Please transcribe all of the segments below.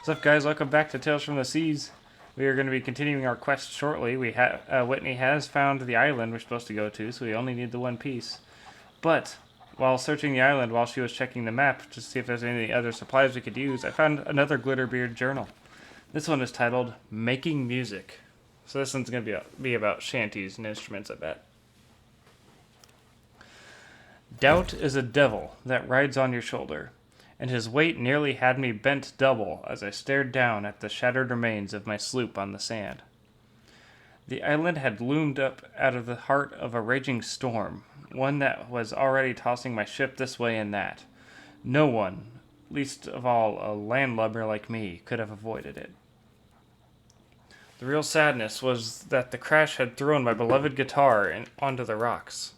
What's up, guys? Welcome back to Tales from the Seas. We are going to be continuing our quest shortly. Whitney has found the island we're supposed to go to, so we only need the one piece. But while searching the island, while she was checking the map to see if there's any other supplies we could use, I found another Glitterbeard journal. This one is titled "Making Music." So this one's going to be about shanties and instruments, I bet. Doubt is a devil that rides on your shoulder, and his weight nearly had me bent double as I stared down at the shattered remains of my sloop on the sand. The island had loomed up out of the heart of a raging storm, one that was already tossing my ship this way and that. No one, least of all a landlubber like me, could have avoided it. The real sadness was that the crash had thrown my beloved guitar onto the rocks.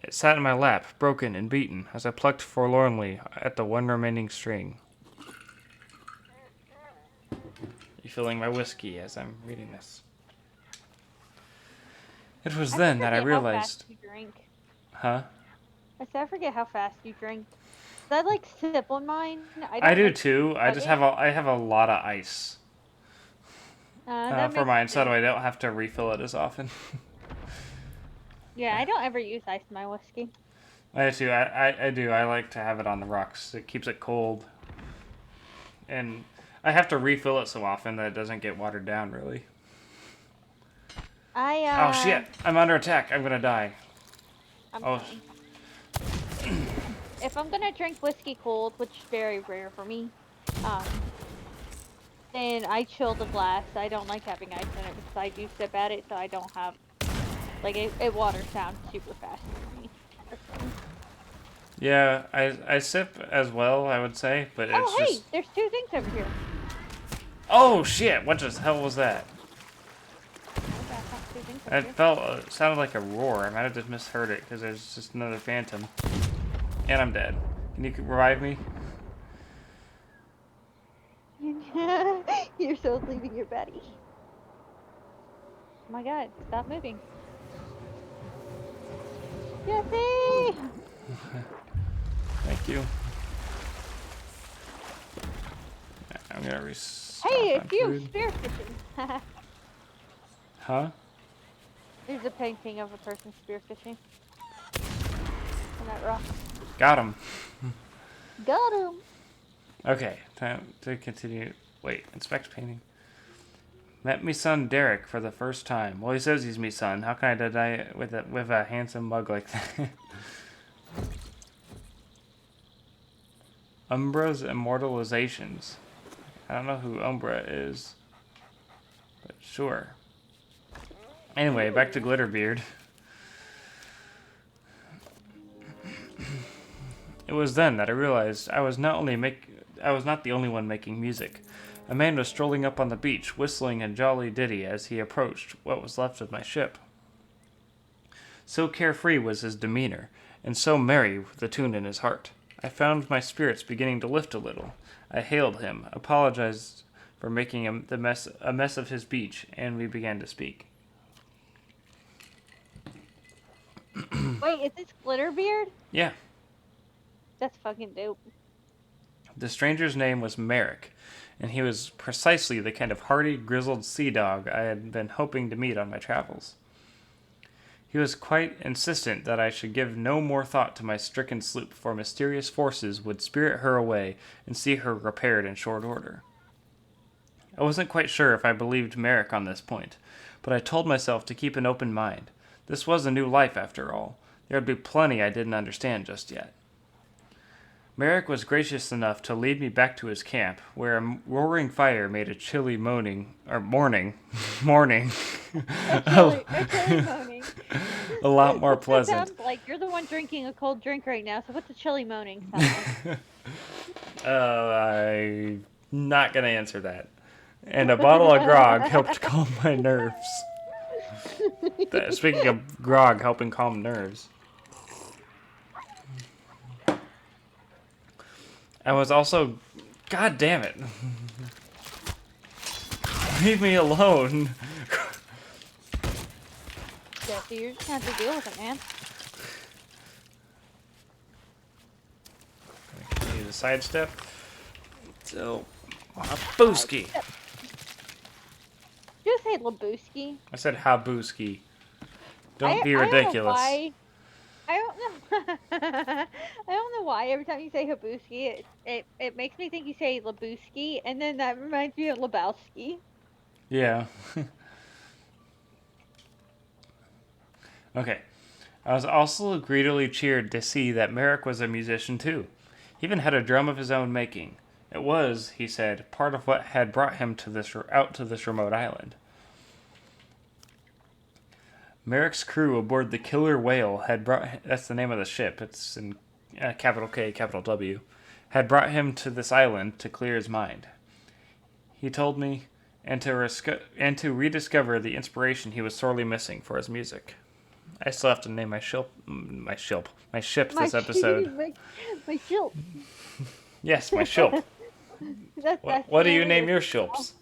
It sat in my lap, broken and beaten, as I plucked forlornly at the one remaining string. Refilling my whiskey as I'm reading this. It was then that I realized... How fast you drink. Huh? I forget how fast you drink. Does that sip on mine? I do too. I have a lot of ice for mine, so I don't have to refill it as often. Yeah, I don't ever use ice in my whiskey. I do. I do. I like to have it on the rocks. It keeps it cold. And I have to refill it so often that it doesn't get watered down, really. Oh, shit. I'm under attack. I'm going to die. If I'm going to drink whiskey cold, which is very rare for me, then I chill the glass. I don't like having ice in it because I do sip at it, so I don't have... it waters down super fast for me. Yeah, I sip as well, I would say, but it's just... there's two things over here. Oh, shit! What the hell was that? It sounded like a roar. I might have just misheard it, because there's just another phantom. And I'm dead. Can you revive me? You're so leaving your buddy. Oh my god, stop moving. Jesse! Thank you. I'm gonna restock Hey, on it's you, food. spearfishing. Huh? There's a painting of a person spearfishing. On that rock. Got him. Got him! Okay, time to continue. Wait, inspect painting. Met me son Derek for the first time. Well, he says he's me son. How can I deny it with a handsome mug like that? Umbra's Immortalizations. I don't know who Umbra is, but sure. Anyway, back to Glitterbeard. It was then that I realized I was not the only one making music. A man was strolling up on the beach, whistling a jolly ditty as he approached what was left of my ship. So carefree was his demeanor, and so merry the tune in his heart. I found my spirits beginning to lift a little. I hailed him, apologized for making a mess of his beach, and we began to speak. Wait, is this Glitterbeard? Yeah. That's fucking dope. The stranger's name was Merrick, and he was precisely the kind of hardy, grizzled sea dog I had been hoping to meet on my travels. He was quite insistent that I should give no more thought to my stricken sloop, for mysterious forces would spirit her away and see her repaired in short order. I wasn't quite sure if I believed Merrick on this point, but I told myself to keep an open mind. This was a new life, after all. There would be plenty I didn't understand just yet. Merrick was gracious enough to lead me back to his camp, where a roaring fire made a chilly morning. A chilly moaning. A lot more pleasant. That sounds like you're the one drinking a cold drink right now, so what's a chilly moaning sound like? I'm not going to answer that. And a bottle of grog helped calm my nerves. Speaking of grog helping calm nerves. I was also... God damn it. Leave me alone. Jesse, you're just gonna have to deal with it, man. Continue the sidestep. So, Habooski. Did you say Labooski? I said habooski. Don't be I don't know ridiculous. why. I don't know. I don't know why every time you say Habooski, it makes me think you say Labooski, and then that reminds me of Lebowski. Yeah. Okay. I was also greedily cheered to see that Merrick was a musician too. He even had a drum of his own making. It was, he said, part of what had brought him out to this remote island. Merrick's crew aboard the Killer Whale had brought... That's the name of the ship. It's in capital K, capital W. Had brought him to this island to clear his mind. He told me, and to rediscover the inspiration he was sorely missing for his music. I still have to name my ship this episode. My ship. Yes, my ship. What do you name your ships?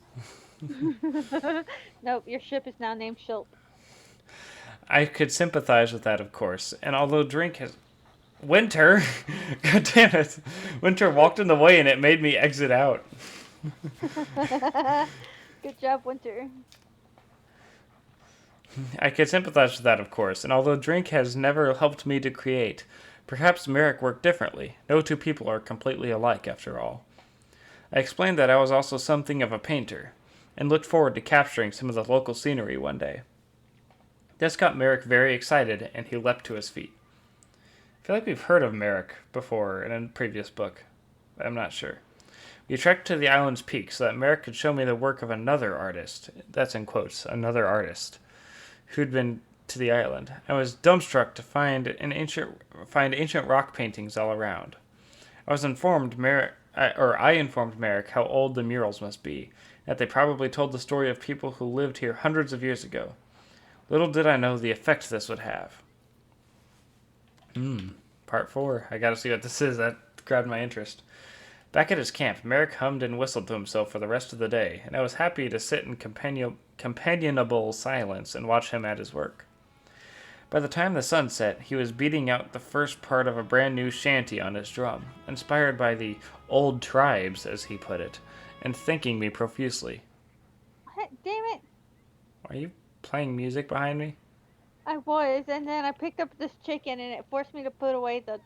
Nope, your ship is now named Shilp. I could sympathize with that, of course, and although drink has... Winter? God damn it. Winter walked in the way and it made me exit out. Good job, Winter. I could sympathize with that, of course, and although drink has never helped me to create, perhaps Merrick worked differently. No two people are completely alike, after all. I explained that I was also something of a painter, and looked forward to capturing some of the local scenery one day. This got Merrick very excited, and he leapt to his feet. I feel like we've heard of Merrick before in a previous book, but I'm not sure. We trekked to the island's peak so that Merrick could show me the work of another artist, that's in quotes, another artist, who'd been to the island. I was dumbstruck to find ancient rock paintings all around. I informed Merrick how old the murals must be, that they probably told the story of people who lived here hundreds of years ago. Little did I know the effect this would have. Part 4. I gotta see what this is. That grabbed my interest. Back at his camp, Merrick hummed and whistled to himself for the rest of the day, and I was happy to sit in companionable silence and watch him at his work. By the time the sun set, he was beating out the first part of a brand new shanty on his drum, inspired by the old tribes, as he put it, and thanking me profusely. Damn it! Are you playing music behind me? I was, and then I picked up this chicken, and it forced me to put away the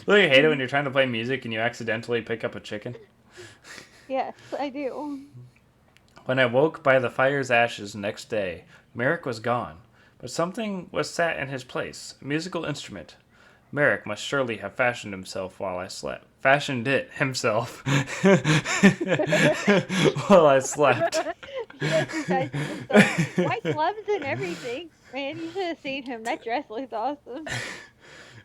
Don't you hate it when you're trying to play music and you accidentally pick up a chicken? Yes, I do. When I woke by the fire's ashes next day, Merrick was gone, but something was sat in his place, a musical instrument. Merrick must surely have fashioned it himself while I slept. While I slept. White gloves and everything. Man, you should have seen him. That dress looks awesome.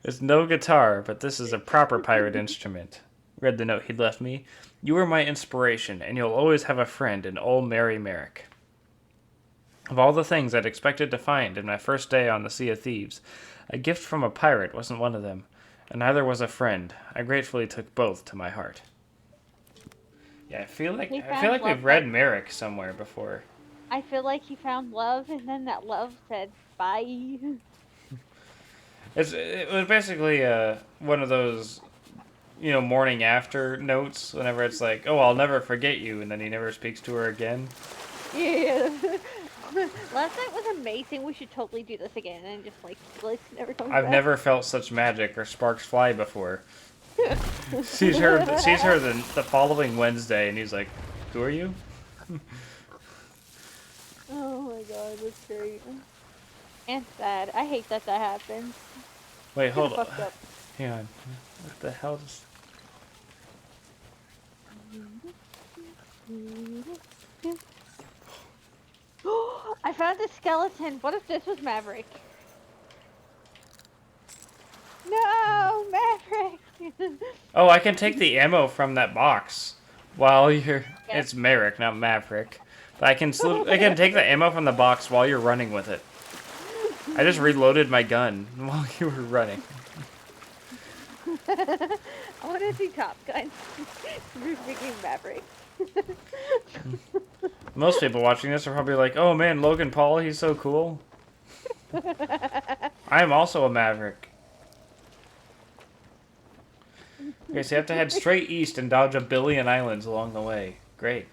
It's no guitar, but this is a proper pirate instrument. Read the note he'd left me. You are my inspiration, and you'll always have a friend in old Merry Merrick. Of all the things I'd expected to find in my first day on the Sea of Thieves, a gift from a pirate wasn't one of them, and neither was a friend. I gratefully took both to my heart. Yeah, I feel like we've read Merrick somewhere before. I feel like he found love, and then that love said bye. It was basically one of those, morning after notes. Whenever it's like, oh, I'll never forget you, and then he never speaks to her again. Yeah. Last night was amazing. We should totally do this again, and just let's never come back. I've never felt such magic or sparks fly before. sees her the following Wednesday, and he's like, "Who are you?" Oh my god, that's great. And sad. I hate that happens. Wait, hold on. Hang on. What the hell is... I found a skeleton. What if this was Maverick? No, Maverick! Oh, I can take the ammo from that box while you're... Yes. It's Merrick, not Maverick. But I can take the ammo from the box while you're running with it. I just reloaded my gun while you were running. I want to see Top Gun. We're speaking Maverick. Most people watching this are probably like, oh man, Logan Paul, he's so cool. I am also a Maverick. Okay, so you have to head straight east and dodge a billion islands along the way. Great.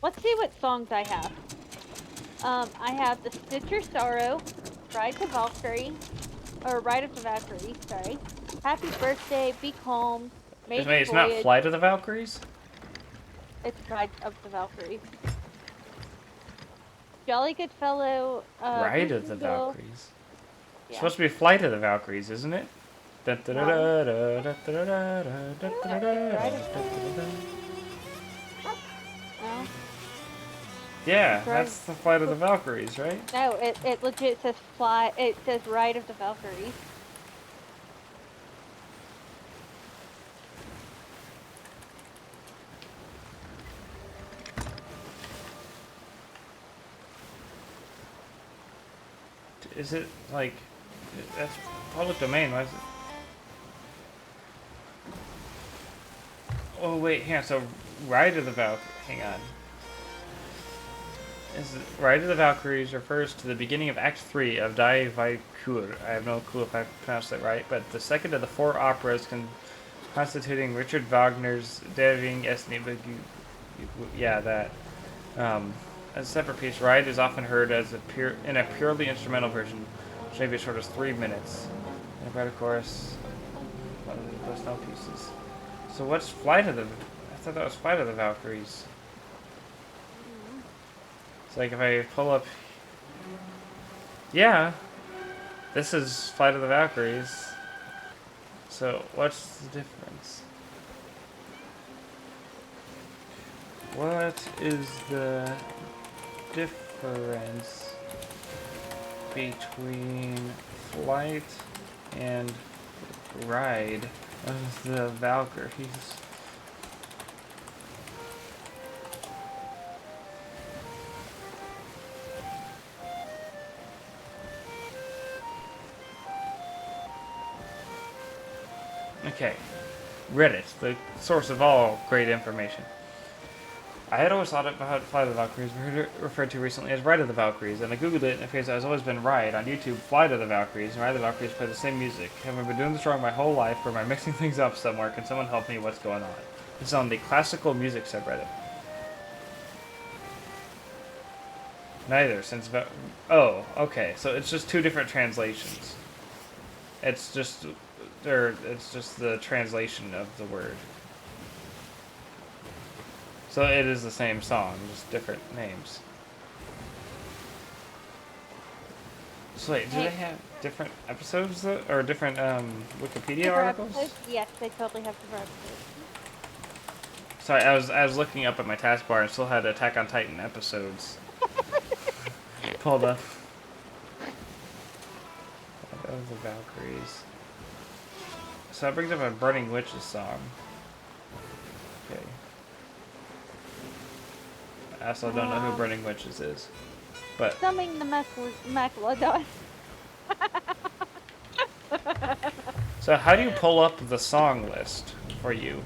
Let's see what songs I have. I have the Stitcher Sorrow, Ride to Valkyrie, or Ride of the Valkyrie, sorry. Happy Birthday, Be Calm, Maiden Wait, it's not Voyage. Flight of the Valkyries? It's Ride of the Valkyries. Jolly Good Fellow, Ride of the Boosting Girl. Valkyries. It's Yeah. supposed to be Flight of the Valkyries, isn't it? No. No, it's Ride of No. Yeah, It's Ride. that's the Flight of the Valkyries, right? No, it legit says fly. It says Ride of the Valkyries. Is it like that's public domain? Why is it? Oh wait, hang on. So Ride of the Valkyries. Hang on. Is it Ride of the Valkyries refers to the beginning of Act 3 of Die Valkyr. I have no clue if I pronounced that right, but the second of the 4 operas constituting Richard Wagner's Der Ring es Nibelungen. Yeah, that. As a separate piece, Ride is often heard as in a purely instrumental version, which may be as short as 3 minutes. And a better chorus, one of the best known pieces. So what's Flight of the? I thought that was Flight of the Valkyries. It's like if I pull up. Yeah, this is Flight of the Valkyries. So what's the difference? What is the difference between Flight and Ride of the Valkyries? Okay, Reddit, the source of all great information. I had always thought about Flight of the Valkyries, referred to recently as Ride of the Valkyries, and I googled it and it appears that has always been Ride. On YouTube, Flight of the Valkyries and Ride of the Valkyries play the same music. Having been doing this wrong my whole life, or am I mixing things up somewhere? Can someone help me? What's going on? This is on the classical music subreddit. Neither, since... Oh, okay, so it's just 2 different translations. It's just the translation of the word. So it is the same song, just different names. So wait, do they have different episodes or different Wikipedia articles? Episodes? Yes, they totally have different episodes. Sorry, I was looking up at my taskbar and still had Attack on Titan episodes pulled up. That was the Valkyries. So it brings up a Burning Witches song. Okay. I also don't know who Burning Witches is. But Summing the Maclodon. so how do you pull up the song list for you?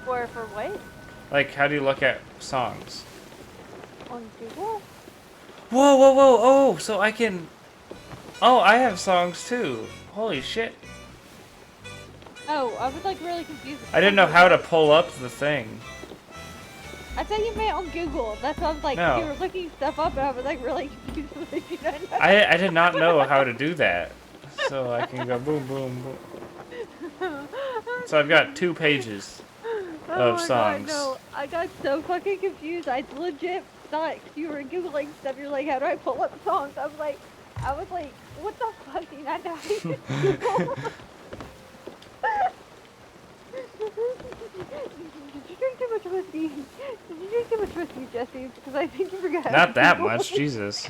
For what? Like, how do you look at songs? On Google? Whoa, whoa, whoa, oh, so I can... Oh, I have songs too. Holy shit. Oh, I was like really confused. I didn't know how to pull up the thing. I thought you meant on Google. That's why I was like, No. you were looking stuff up and I was like really confused. Like, you don't know. I did not know how to do that. So I can go boom, boom, boom. So I've got 2 pages Oh of my songs. God, no. I got so fucking confused. I legit thought you were Googling stuff. You're like, how do I pull up songs? I was like, what the fuck? Do you not know how to use Google? Did you drink too much whiskey? Did you drink too much whiskey, Jesse? Because I think you forgot. how Not to that Google. much, Jesus.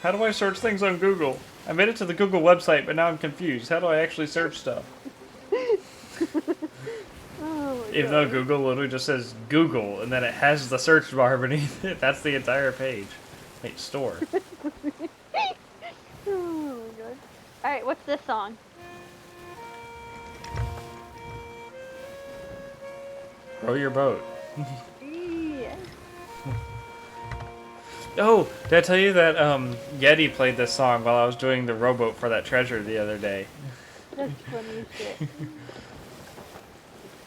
How do I search things on Google? I made it to the Google website, but now I'm confused. How do I actually search stuff? Oh my Even though God. Google literally just says Google, and then it has the search bar beneath it. That's the entire page. Wait, store. Oh my God. Alright, what's this song? Row your boat. Yeah. Oh, did I tell you that Yeti played this song while I was doing the rowboat for that treasure the other day? That's funny as shit.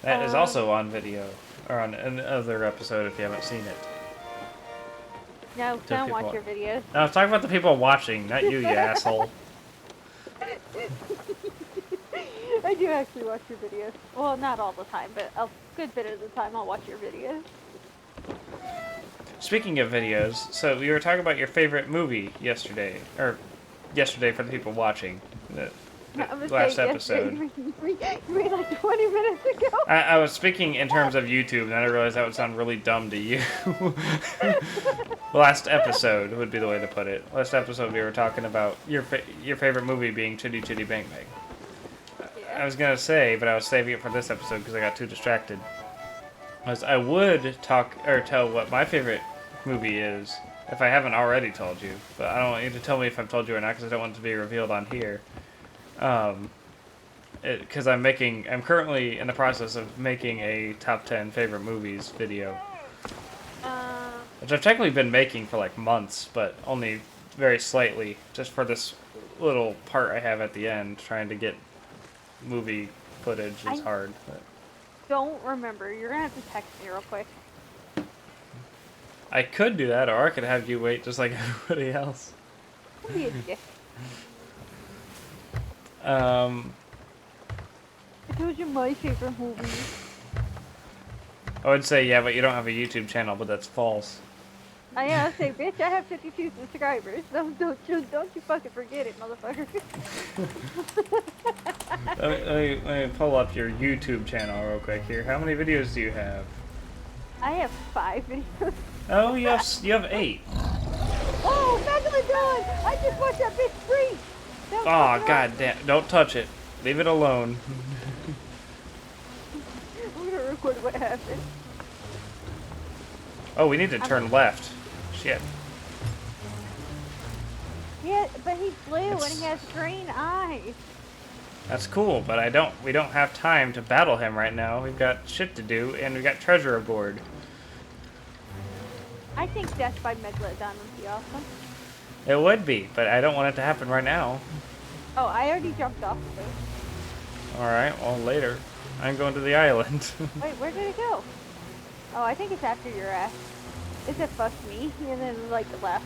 That is also on video, or on another episode if you haven't seen it. No, don't watch your videos. No, I was talking about the people watching, not you, you asshole. I do actually watch your videos. Well, not all the time, but a good bit of the time I'll watch your videos. Speaking of videos, so we were talking about your favorite movie yesterday, or yesterday for the people watching the last episode. You mean like 20 minutes ago? I was speaking in terms of YouTube, and then I realized that would sound really dumb to you. Last episode would be the way to put it. Last episode we were talking about your favorite movie being Chitty Chitty Bang Bang. Yeah. I was gonna say, but I was saving it for this episode because I got too distracted. I would talk or tell what my favorite movie is if I haven't already told you, but I don't want you to tell me if I've told you or not because I don't want it to be revealed on here. Because I'm currently in the process of making a top 10 favorite movies video, which I've technically been making for like months, but only very slightly, just for this little part I have at the end, trying to get movie footage is hard. But don't remember. You're gonna have to text me real quick. I could do that, or I could have you wait just like everybody else. Be a dick. I told you my favorite movie. I would say, yeah, but you don't have a YouTube channel, but that's false. I say, bitch, I have 52 subscribers. Don't you fucking forget it, motherfucker. let me pull up your YouTube channel real quick here. How many videos do you have? I have 5 videos. Oh, you have 8. Oh, Megalodon! I just watched that bitch free! Oh, god damn. Don't touch it. Leave it alone. I'm gonna record what happened. Oh, we need to turn left. Shit. Yeah, but he's blue and he has green eyes. That's cool, but we don't have time to battle him right now. We've got shit to do, and we've got treasure aboard. I think Death by Megalodon would be awesome. It would be, but I don't want it to happen right now. Oh, I already jumped off of it. Alright, well, later. I'm going to the island. Wait, where did it go? Oh, I think it's after your ass. It said fuck me, and then like left.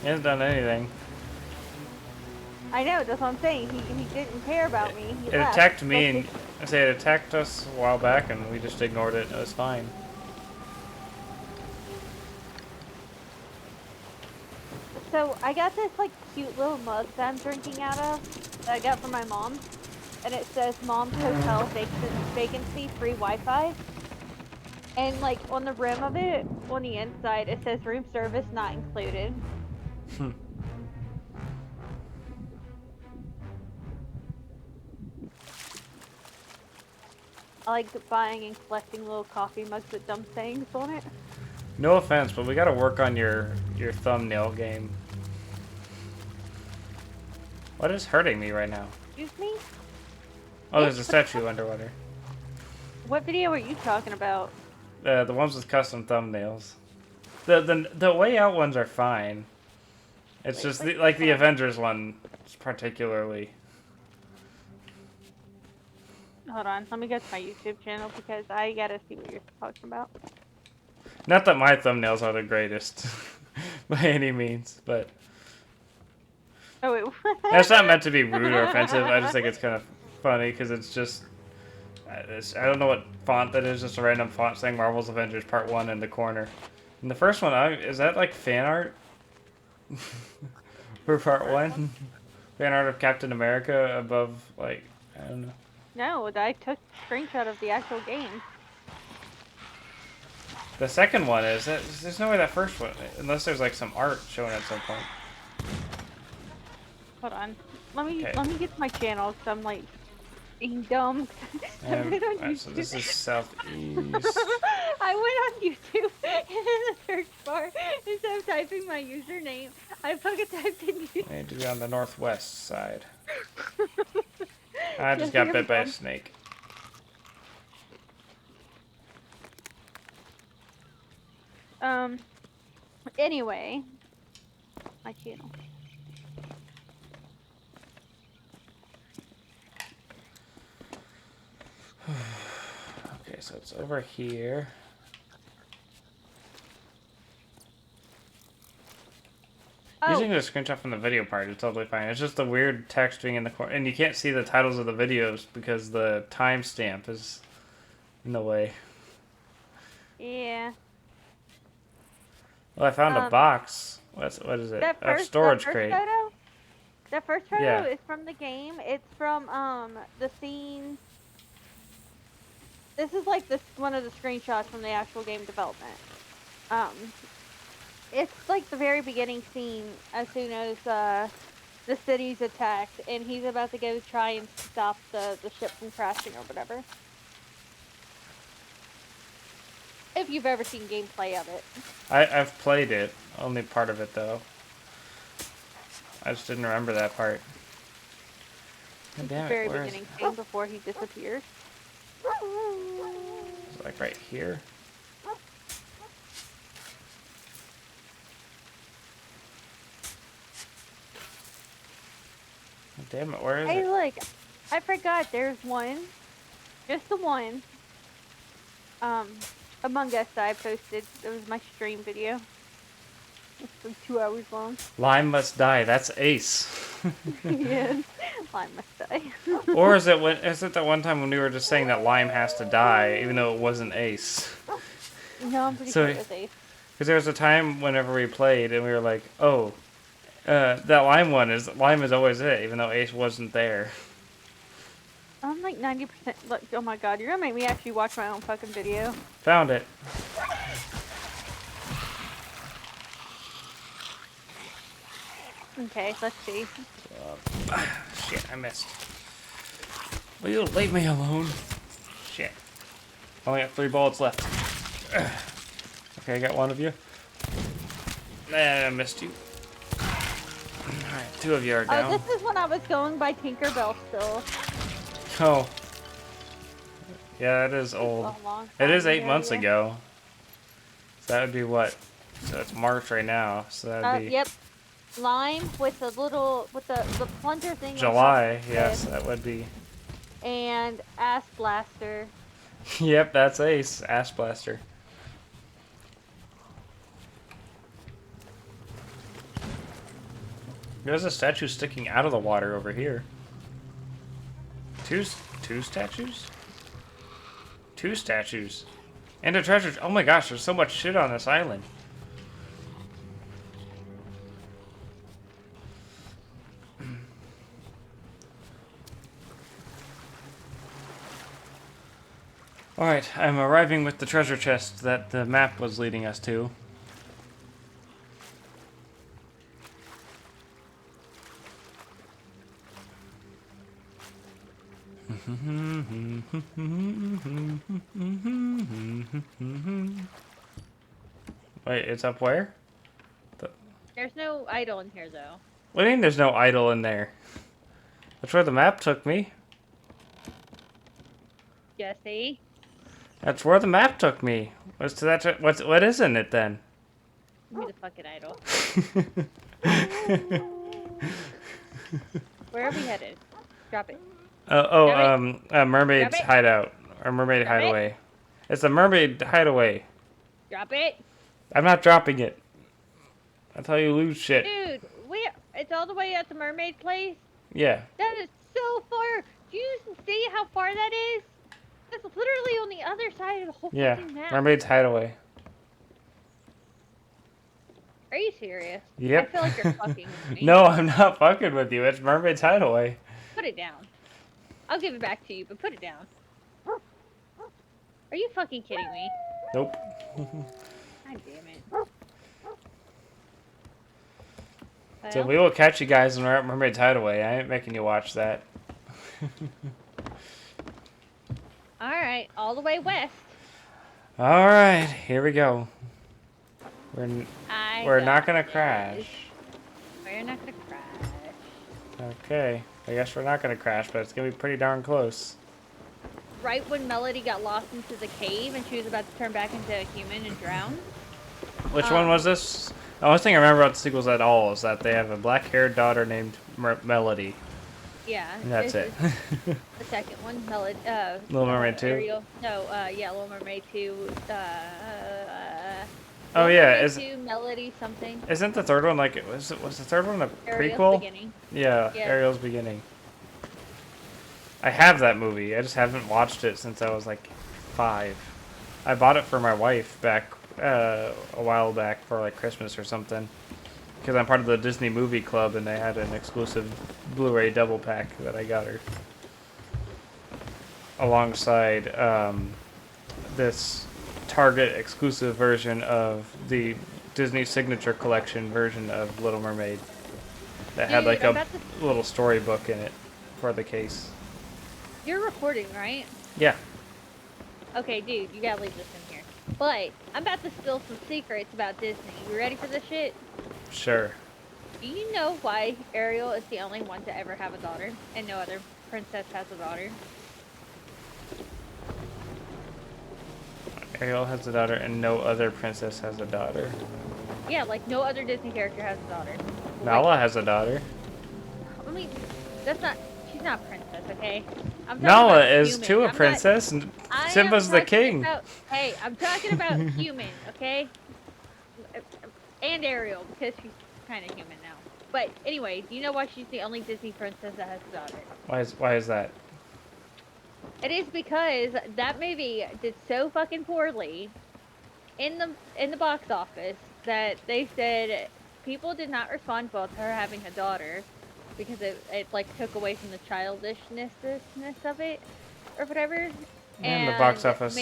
He hasn't done anything. I know, that's what I'm saying. He didn't care about me. He It left. attacked me, and I say it attacked us a while back, and we just ignored it, and it was fine. So I got this like cute little mug that I'm drinking out of that I got from my mom, and it says "Mom's Hotel Vacancy Free Wi-Fi," and like on the rim of it, on the inside, it says "Room Service Not Included." I like buying and collecting little coffee mugs with dumb sayings on it. No offense, but we gotta work on your thumbnail game. What is hurting me right now? Excuse me? Oh, there's a statue underwater. What video are you talking about? The ones with custom thumbnails. The way out ones are fine. It's just like the Avengers one, particularly. Hold on, let me go to my YouTube channel because I gotta see what you're talking about. Not that my thumbnails are the greatest, by any means, but Oh wait. that's not meant to be rude or offensive. I just think it's kind of funny because it's just I don't know what font that is. Just a random font saying Marvel's Avengers Part 1 in the corner. And the first one, is that like fan art for Part 1? Fan art of Captain America above, like, I don't know. No, I took a screenshot of the actual game. The second one is there's no way that first one, unless there's like some art shown at some point. Hold on. Let me get to my channel because I'm like being dumb. So this is southeast. I went on YouTube and in the search bar, instead of typing my username, I fucking typed in YouTube. I need to be on the northwest side. I just got bit by a snake. Anyway, my channel. Okay, so it's over here. Using the screenshot from the video part is totally fine. It's just the weird texturing in the corner. And you can't see the titles of the videos because the timestamp is in the way. Yeah. Well, I found a box. What is it? A storage crate. Photo? That first photo Yeah. is from the game. It's from the scene. This is like one of the screenshots from the actual game development. It's like the very beginning scene as soon as the city's attacked and he's about to go try and stop the ship from crashing or whatever. If you've ever seen gameplay of it. I've played it. Only part of it, though. I just didn't remember that part. God damn it, The very where beginning scene before he disappears. Is it like right here? God damn it, where is it? Hey, look. I forgot there's one. Just the one. Among Us that I posted. It was my stream video. It's like 2 hours long. Lime must die. That's Ace. Yes. Lime must die. Or is it that one time when we were just saying that Lime has to die, even though it wasn't Ace? No, I'm pretty sure it was Ace. Because there was a time whenever we played and we were like, oh, that Lime is always it, even though Ace wasn't there. I'm like 90%. Look, oh my god, you're gonna make me actually watch my own fucking video. Found it. Okay, let's see. Shit, I missed. Will you leave me alone? Shit. Only got 3 bullets left. Okay, I got one of you. I missed you. Alright, 2 of you are down. Oh, this is when I was going by Tinkerbell still. Oh. Yeah, it is old. It is 8 months ago. So that would be what? So it's March right now. So that would be... Yep. Lime with the little, with the plunger thing. July, yes, that would be. And Ass Blaster. Yep, that's Ace. Ass Blaster. There's a statue sticking out of the water over here. Two statues? 2 statues. And a treasure. Oh my gosh, there's so much shit on this island. Alright, I'm arriving with the treasure chest that the map was leading us to. Wait, it's up where? There's no idol in here, though. What do you mean there's no idol in there? That's where the map took me. Jesse? That's where the map took me. What isn't it then? Give me the fucking idol. Where are we headed? Drop it. Mermaid hideout. Or mermaid hideaway. It's a mermaid hideaway. Drop it. I'm not dropping it. That's how you lose shit. Dude, it's all the way at the mermaid place? Yeah. That is so far. Do you see how far that is? That's literally on the other side of the whole fucking map. Mermaid's hideaway. Are you serious? Yep. I feel like you're fucking with me. No, I'm not fucking with you. It's Mermaid's hideaway. Put it down. I'll give it back to you, but put it down. Are you fucking kidding me? Nope. God damn it. So we will catch you guys when we're at Mermaid's hideaway. I ain't making you watch that. Alright, all the way west. Alright, here we go. We're not gonna crash. We're not gonna crash. Okay, I guess we're not gonna crash, but it's gonna be pretty darn close. Right when Melody got lost into the cave and she was about to turn back into a human and drown. Which one was this? The only thing I remember about the sequels at all is that they have a black-haired daughter named Melody. Yeah, And that's it. the second one, Little Mermaid 2? Ariel. No, yeah, Little Mermaid 2. Oh Little yeah, Mermaid 2, Melody something. isn't the third one like was the third one a Ariel's prequel? Beginning. Yeah, Yeah. Ariel's Beginning. I have that movie. I just haven't watched it since I was like 5. I bought it for my wife back a while back for like Christmas or something. Because I'm part of the Disney Movie Club and they had an exclusive Blu-ray double pack that I got her. Alongside this Target exclusive version of the Disney Signature Collection version of Little Mermaid. That had like a little storybook in it for the case. You're recording, right? Yeah. Okay, dude, you gotta leave this in here. But I'm about to spill some secrets about Disney. You ready for this shit? Sure. Do you know why Ariel is the only one to ever have a daughter, and no other princess has a daughter? Ariel has a daughter and no other princess has a daughter. Yeah, like no other Disney character has a daughter. Nala has a daughter. I mean, that's not. She's not a princess, okay? Nala is too a princess, and Simba's the king. Hey, I'm talking about human, okay? And Ariel, because she's kind of human now. But anyway, do you know why she's the only Disney princess that has a daughter? Why is that? It is because that movie did so fucking poorly in the box office that they said people did not respond well to her having a daughter because it like took away from the childishness of it or whatever. And the box office.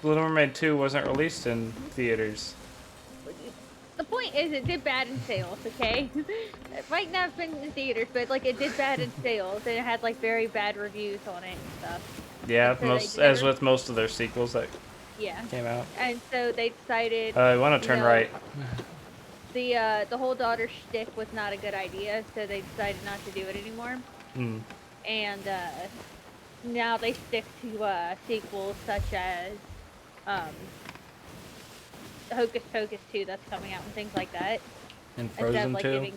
Little Mermaid 2 wasn't released in theaters. The point is, it did bad in sales, okay? It might not have been in theaters, but like it did bad in sales, and it had like very bad reviews on it and stuff. Yeah, so as with most of their sequels that came out. And so they decided. I want to turn right. The whole daughter shtick was not a good idea, so they decided not to do it anymore. And now they stick to sequels such as Hocus Pocus 2 that's coming out and things like that. And Frozen 2?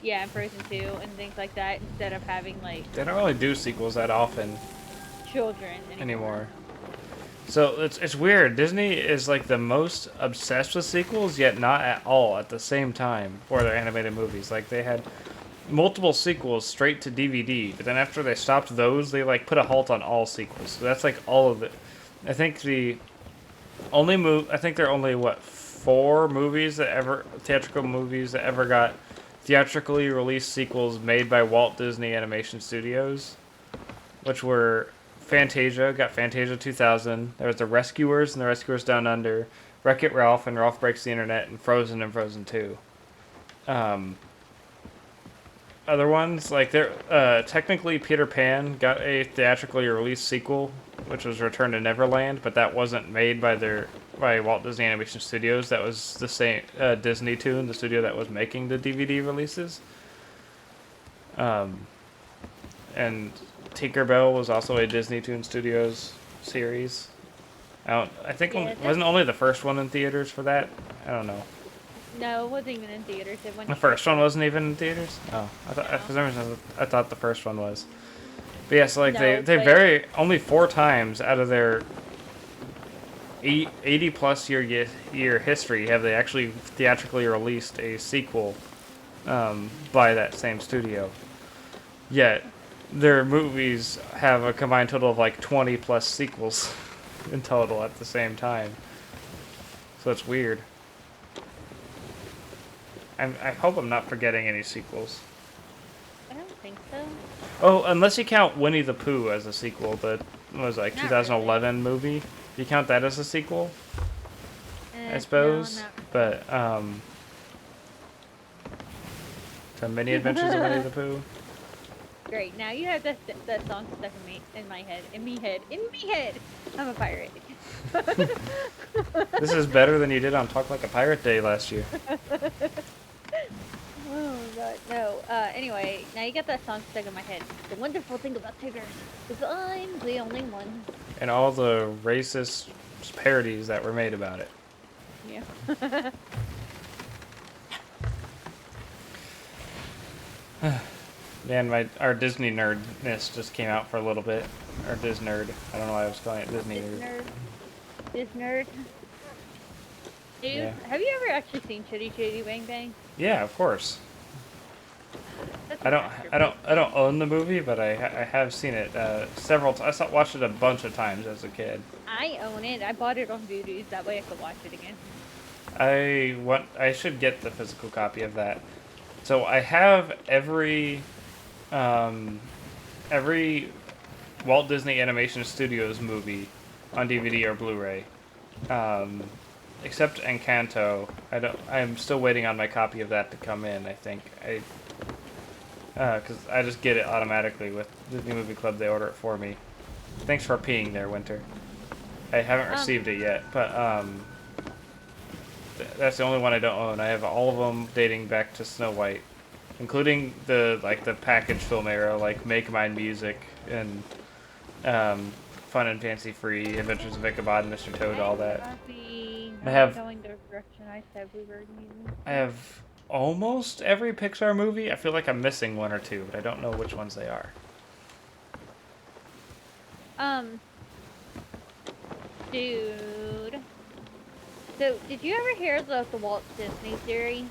Yeah, and Frozen 2 and things like that instead of having like... They don't really do sequels that often. Children anymore. So it's weird. Disney is like the most obsessed with sequels, yet not at all at the same time for their animated movies. Like they had multiple sequels straight to DVD, but then after they stopped those, they like put a halt on all sequels. So that's like all of it. I think there are only 4 theatrical movies that ever got theatrically released sequels made by Walt Disney Animation Studios, which were Fantasia, got Fantasia 2000. There was The Rescuers and The Rescuers Down Under, Wreck-It Ralph and Ralph Breaks the Internet, and Frozen 2. Other ones, like technically Peter Pan got a theatrically released sequel, which was Return to Neverland, but that wasn't made by Walt Disney Animation Studios. That was the same Disney Toon, the studio that was making the DVD releases. And Tinkerbell was also a Disney Toon Studios series. I think wasn't only the first one in theaters for that. I don't know. No, it wasn't even in theaters. The first one wasn't even in theaters. Oh, I thought for some reason I thought the first one was. But yeah, so like they only 4 times out of their 80 plus year history have they actually theatrically released a sequel by that same studio. Yet their movies have a combined total of like 20 plus sequels in total at the same time. So it's weird. I hope I'm not forgetting any sequels. I don't think so. Oh, unless you count Winnie the Pooh as a sequel, the 2011 movie. Do you count that as a sequel? I suppose. No, not But The Many Adventures of Winnie the Pooh. Great. Now you have that song stuck in my head. In me head. I'm a pirate. This is better than you did on Talk Like a Pirate Day last year. Oh god, no. Anyway, now you got that song stuck in my head. The wonderful thing about Tigger is I'm the only one. And all the racist parodies that were made about it. Yeah. Man, our Disney nerdness just came out for a little bit. Or Disnerd. I don't know why I was calling it Disney This nerd. nerd. This nerd. Dude, Yeah. have you ever actually seen Chitty Chitty Bang Bang? Yeah, of course. That's I a don't, masterpiece. I don't own the movie, but I have seen it several times. Watched it a bunch of times as a kid. I own it. I bought it on Voodoo's. That way I could watch it again. I should get the physical copy of that. So I have um, every Walt Disney Animation Studios movie on DVD or Blu-ray, um, except Encanto. I'm still waiting on my copy of that to come in. I think because I just get it automatically with Disney Movie Club. They order it for me. Thanks for peeing there, Winter. I haven't received it yet, but that's the only one I don't own. I have all of them dating back to Snow White, including the package film era, like Make Mine Music and Fun and Fancy Free, Adventures of Ichabod and Mr. Toad, all that. I I have have going the direction I said we were using. I have almost every Pixar movie. I feel like I'm missing one or two, but I don't know which ones they are. Dude. So, did you ever hear the Walt Disney theory?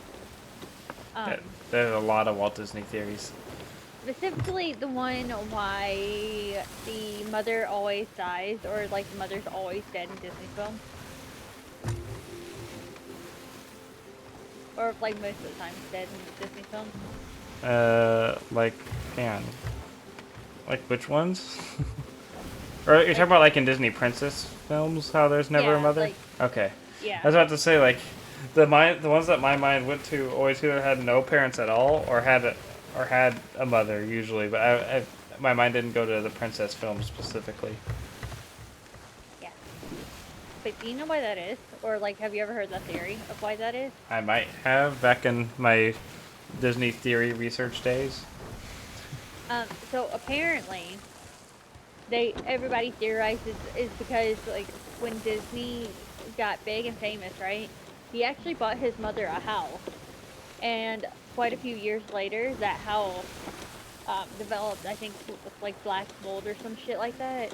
There's a lot of Walt Disney theories. Specifically the one why the mother always dies, or like the mother's always dead in Disney films. Or like most of the time dead in Disney films. Like, man. Like which ones? Or you're talking about like in Disney princess films, how there's never a mother? Like, Okay. yeah. I was about to say, like, the ones that my mind went to always either had no parents at all or had a mother usually, but my mind didn't go to the princess film specifically. Yeah. But do you know why that is? Or like, have you ever heard the theory of why that is? I might have back in my Disney theory research days. So apparently, everybody theorizes is because like when Disney got big and famous, right? He actually bought his mother a house, and quite a few years later, that house developed, I think, with like black mold or some shit like that,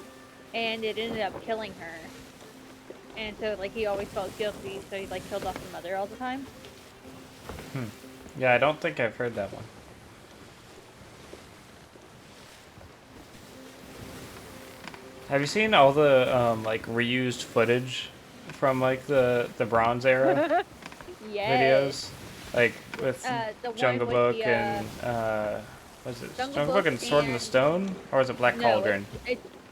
and it ended up killing her. And so like he always felt guilty, so he like killed off the mother all the time. Yeah, I don't think I've heard that one. Have you seen all the like reused footage from like the Bronze Era Yes. videos, like with The one Jungle with Book the, and what is it? Jungle Book Book and Sword in the and- Stone, or is it Black No, Cauldron?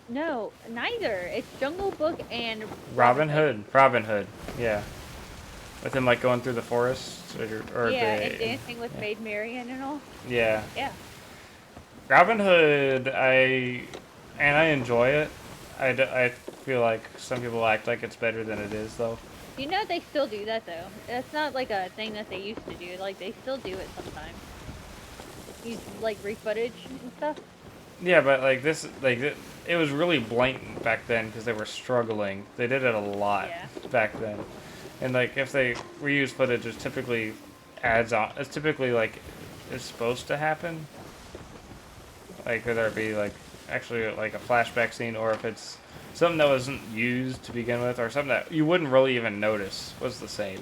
no, neither. It's Jungle Book and Robin Hood. Robin Hood. Yeah, with him like going through the forest or Yeah, the and dancing with Maid Marian and all. yeah. Yeah. Robin Hood, I enjoy it. I feel like some people act like it's better than it is, though. You know they still do that though. That's not like a thing that they used to do. Like they still do it sometimes. Use like re-footage and stuff. Yeah, but like this, like it was really blatant back then because they were struggling. They did it a lot back then, and like if they reuse footage, it's typically adds on. It's typically like it's supposed to happen. Like whether it be like actually like a flashback scene or if it's something that wasn't used to begin with or something that you wouldn't really even notice was the same.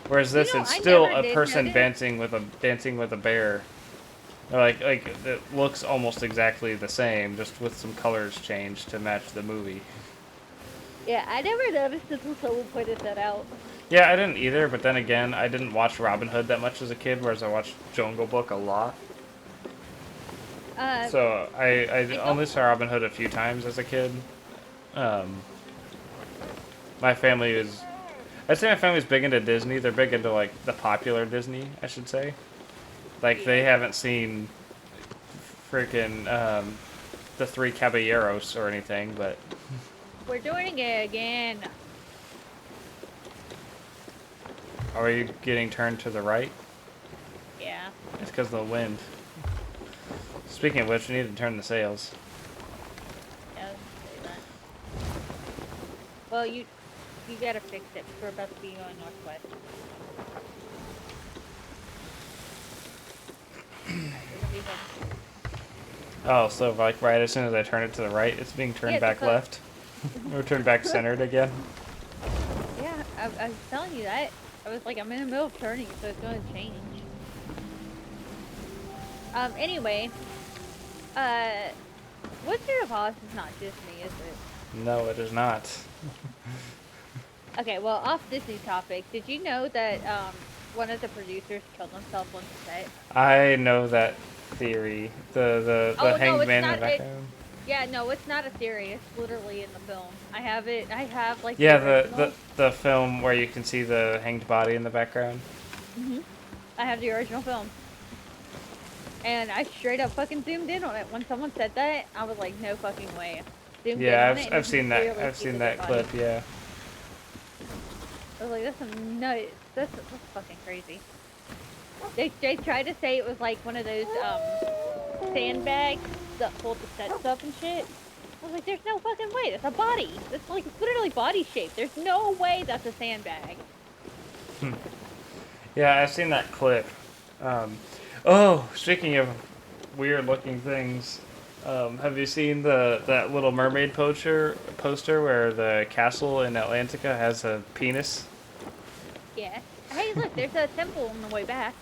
Whereas this, it's I still never a did person notice. dancing with a bear. Like it looks almost exactly the same, just with some colors changed to match the movie. Yeah, I never noticed until someone pointed that out. Yeah, I didn't either, but then again, I didn't watch Robin Hood that much as a kid, whereas I watched Jungle Book a lot. So I only saw Robin Hood a few times as a kid. My family is, I'd say my family's big into Disney. They're big into like the popular Disney, I should say. Like they haven't seen freaking the Three Caballeros or anything, but We're doing it again. are we getting turned to the right? Yeah. It's because of the wind. Speaking of which, we need to turn the sails. Yeah, let's say that. Well, You gotta fix it. We're about to be going northwest. Alright, we're gonna be heading. Oh, so like right as soon as I turn it to the right, it's being turned Yeah, back left? Or turned back centered again? Yeah, I was telling you that. I was like, I'm in the middle of turning, so it's gonna change. Anyway, Wizard of Oz is not Disney, is it? No, it is not. Okay, well, off Disney topic, did you know that, one of the producers killed himself on set? I know that theory. The Oh, no, hanged it's man in the not, background. yeah, no, it's not a theory, it's literally in the film. I have, like, Yeah, the original. the film where you can see the hanged body in the background. I have the original film. And I straight up fucking zoomed in on it. When someone said that, I was like, no fucking way. Zoomed in Yeah, on it, and you I've can seen that. clearly I've see the seen dead that clip. body. Yeah. I was like, that's some nuts. That's fucking crazy. They tried to say it was like one of those sandbags that hold the sets up and shit. I was like, there's no fucking way. That's a body. That's like literally body shape. There's no way that's a sandbag. Yeah, I've seen that clip. Oh, speaking of weird looking things, have you seen that Little Mermaid poster where the castle in Atlantica has a penis? Yeah. Hey, look, there's a temple on the way back.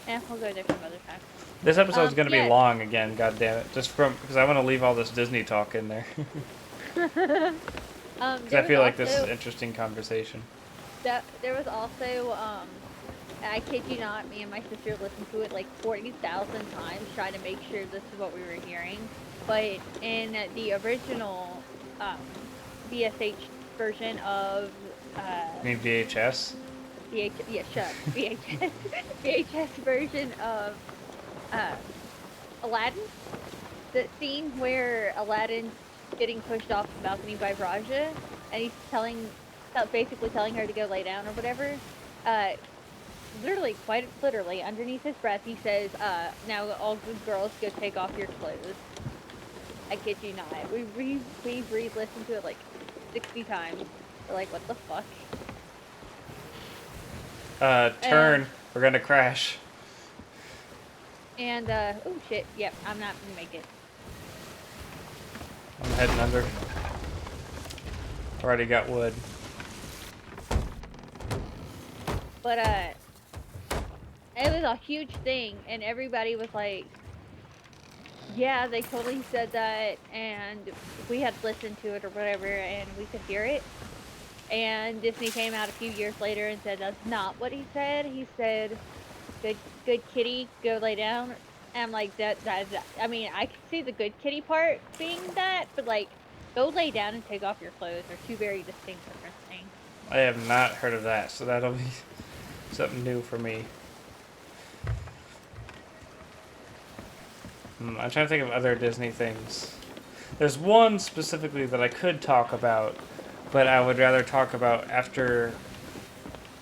Yeah, we'll go there some other time. This episode's gonna be Yeah. long again. God damn it! Just because I want to leave all this Disney talk in there. Because I feel like this is an interesting conversation. There was also, I kid you not, me and my sister listened to it like 40,000 times trying to make sure this is what we were hearing. But in the original VSH version of I mean VHS. yeah, shut up. VHS VHS version of Aladdin, the scene where Aladdin's getting pushed off the balcony by Raja, and he's basically telling her to go lay down or whatever. Literally, quite literally, underneath his breath, he says, "Now all good girls, go take off your clothes." I kid you not. We re-listened to it like 60 times. We're like, what the fuck? Turn. We're gonna crash. And oh shit, yep, I'm not gonna make it. I'm heading under. Already got wood. But it was a huge thing, and everybody was like, yeah, they totally said that, and we had listened to it or whatever, and we could hear it. And Disney came out a few years later and said that's not what he said. He said, "Good kitty, go lay down." And I'm like, that. I mean, I can see the good kitty part being that, but like, go lay down and take off your clothes are two very distinct different things. I have not heard of that, so that'll be something new for me. I'm trying to think of other Disney things. There's one specifically that I could talk about, but I would rather talk about after.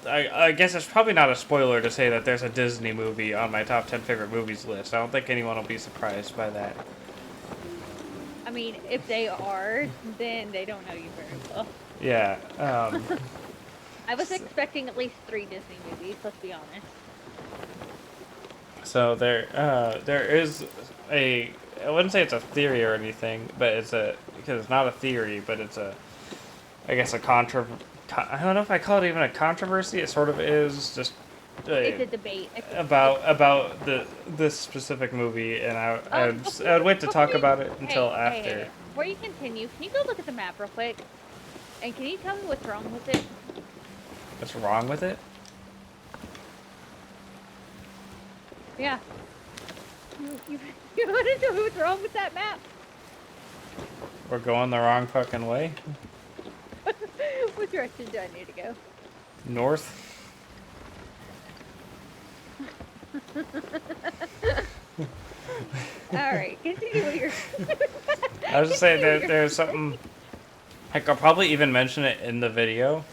I guess it's probably not a spoiler to say that there's a Disney movie on my top 10 favorite movies list. I don't think anyone will be surprised by that. I mean, if they are, then they don't know you very well. Yeah. I was expecting at least 3 Disney movies, let's be honest. So there is a. I wouldn't say it's a theory or anything, but because it's not a theory, but it's I guess a I don't know if I call it even a controversy. It sort of is just. It's a debate. About this specific movie, and I would wait to talk about it until after. Hey. Before you continue, can you go look at the map real quick? And can you tell me what's wrong with it? What's wrong with it? Yeah. You want to know what's wrong with that map? We're going the wrong fucking way. What direction do I need to go? North. Alright, continue what you're I was just saying there's something. Like, I'll probably even mention it in the video.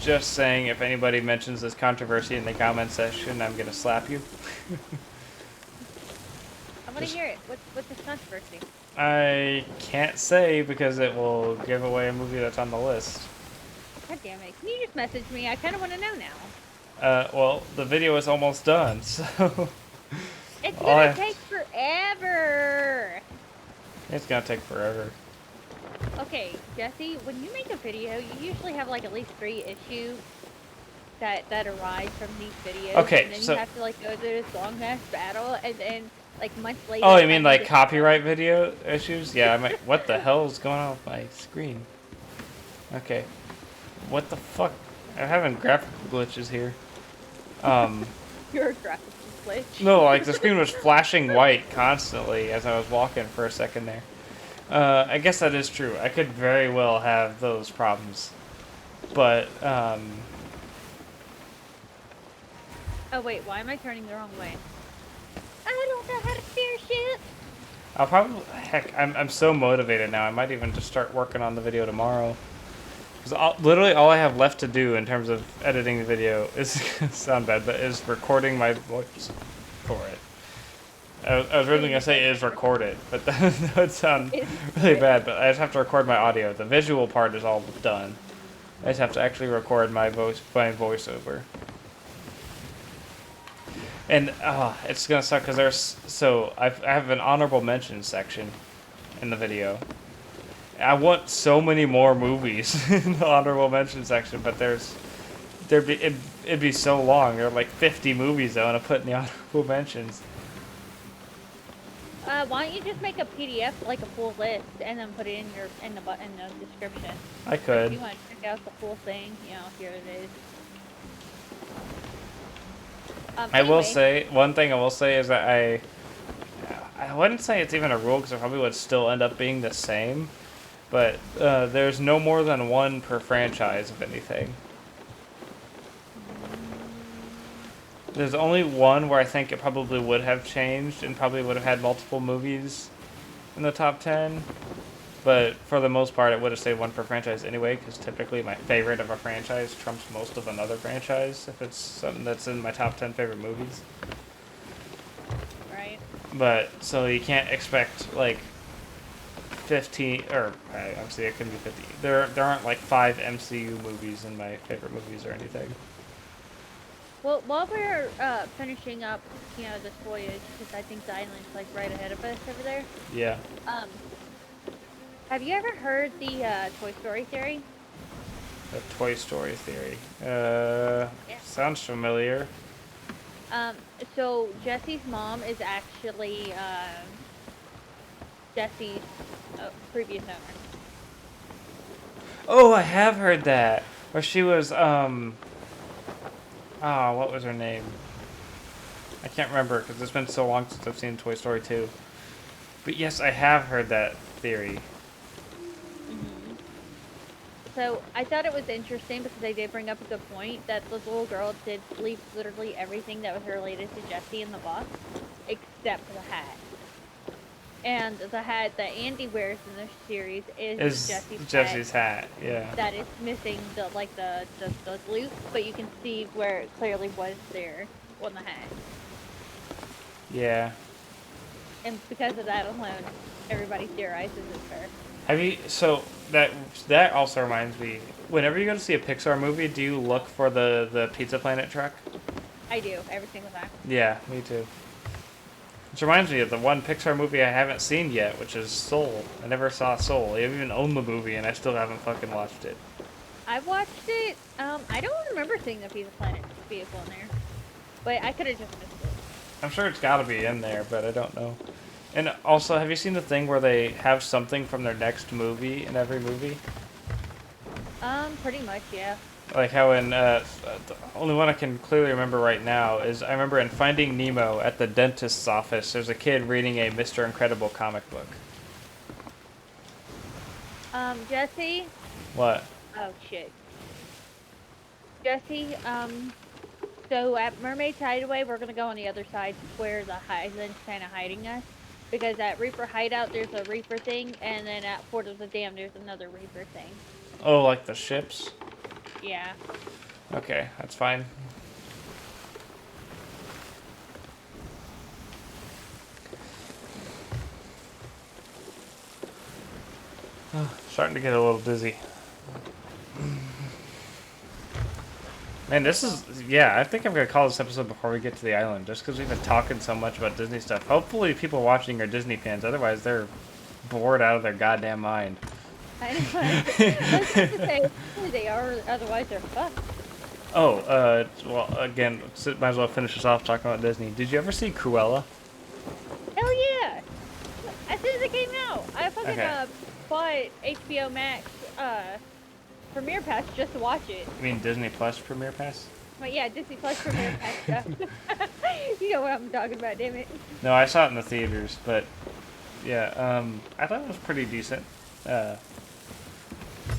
Just saying, if anybody mentions this controversy in the comment section, I'm gonna slap you. I want to hear it. What's the controversy? I can't say because it will give away a movie that's on the list. God damn it. Can you just message me? I kind of want to know now. Well, the video is almost done, so It's all I gonna have take forever. it's gonna take forever. Okay, Jesse, when you make a video, you usually have like at least 3 issues that arise from these videos, Okay, and then you so have to like go through this long ass battle, and then like months later. oh, it you mean finally like gets copyright video issues? Yeah, I might. What the hell is going on with my screen? Okay, what the fuck? I'm having graphical glitches here. your graphics glitch. No, like the screen was flashing white constantly as I was walking for a second there. I guess that is true. I could very well have those problems, but Oh wait, why am I turning the wrong way? I don't know how to steer shit. I'll probably heck. I'm so motivated now. I might even just start working on the video tomorrow. Because literally all I have left to do in terms of editing the video is sound bad, but is recording my voice for it. I was really gonna say is record it, but that would sound really bad. But I just have to record my audio. The visual part is all done. I just have to actually record my voiceover. And it's gonna suck because I have an honorable mention section in the video. I want so many more movies in the honorable mention section, but it'd be so long. There are like 50 movies I want to put in the honorable mentions. Why don't you just make a PDF like a full list and then put it in the description? I If could. you want to check out the full thing, here it is. I will Anyway, say one thing. I will say is that I wouldn't say it's even a rule because it probably would still end up being the same. But there's no more than one per franchise of anything. There's only one where I think it probably would have changed and probably would have had multiple movies in the top 10. But for the most part, it would have stayed one per franchise anyway, because typically my favorite of a franchise trumps most of another franchise if it's something that's in my top 10 favorite movies. right. But, so you can't expect, like, 15, or obviously it couldn't be 50. There aren't like 5 MCU movies in my favorite movies or anything. Well, while we're finishing up, this voyage, because I think the island's like right ahead of us over there. Yeah. Have you ever heard the Toy Story theory? The Toy Story theory. Yeah. Sounds familiar. So Jesse's mom is actually Jesse's previous owner. Oh, I have heard that. Where she was, what was her name? I can't remember because it's been so long since I've seen Toy Story 2. But yes, I have heard that theory. Mm-hmm. So I thought it was interesting because they did bring up a good point that the little girl did leave literally everything that was related to Jesse in the box, except for the hat. And the hat that Andy wears in this series is Jesse's hat. Yeah. That is missing the loop, but you can see where it clearly was there on the hat. Yeah. And because of that alone, everybody theorizes it's her. Have you? So that also reminds me. Whenever you go to see a Pixar movie, do you look for the Pizza Planet truck? I do every single time. Yeah, me too. Which reminds me of the one Pixar movie I haven't seen yet, which is Soul. I never saw Soul. I even own the movie, and I still haven't fucking watched it. I watched it. I don't remember seeing the Pizza Planet vehicle in there, but I could have just missed it. I'm sure it's got to be in there, but I don't know. And also, have you seen the thing where they have something from their next movie in every movie? Pretty much, yeah. Like how in, the only one I can clearly remember right now is I remember in Finding Nemo at the dentist's office, there's a kid reading a Mr. Incredible comic book. Jesse? What? Oh, shit. Jesse, so at Mermaid's Hideaway, we're gonna go on the other side where the island's kind of hiding us. Because at Reaper Hideout, there's a Reaper thing, and then at Fort of the Dam, there's another Reaper thing. Oh, like the ships? Yeah. Okay, that's fine. Starting to get a little dizzy. Man, this is... Yeah, I think I'm going to call this episode before we get to the island, just because we've been talking so much about Disney stuff. Hopefully people watching are Disney fans, otherwise they're bored out of their goddamn mind. I know. I was about to say, they are, otherwise they're fucked. Oh, well, again, might as well finish this off talking about Disney. Did you ever see Cruella? Hell yeah! As soon as it came out, I fucking Okay. bought HBO Max Premiere Pass just to watch it. You mean Disney Plus Premiere Pass? But yeah, Disney Plus Premiere Pass stuff. You know what I'm talking about, damn it. No, I saw it in the theaters, but yeah, I thought it was pretty decent. I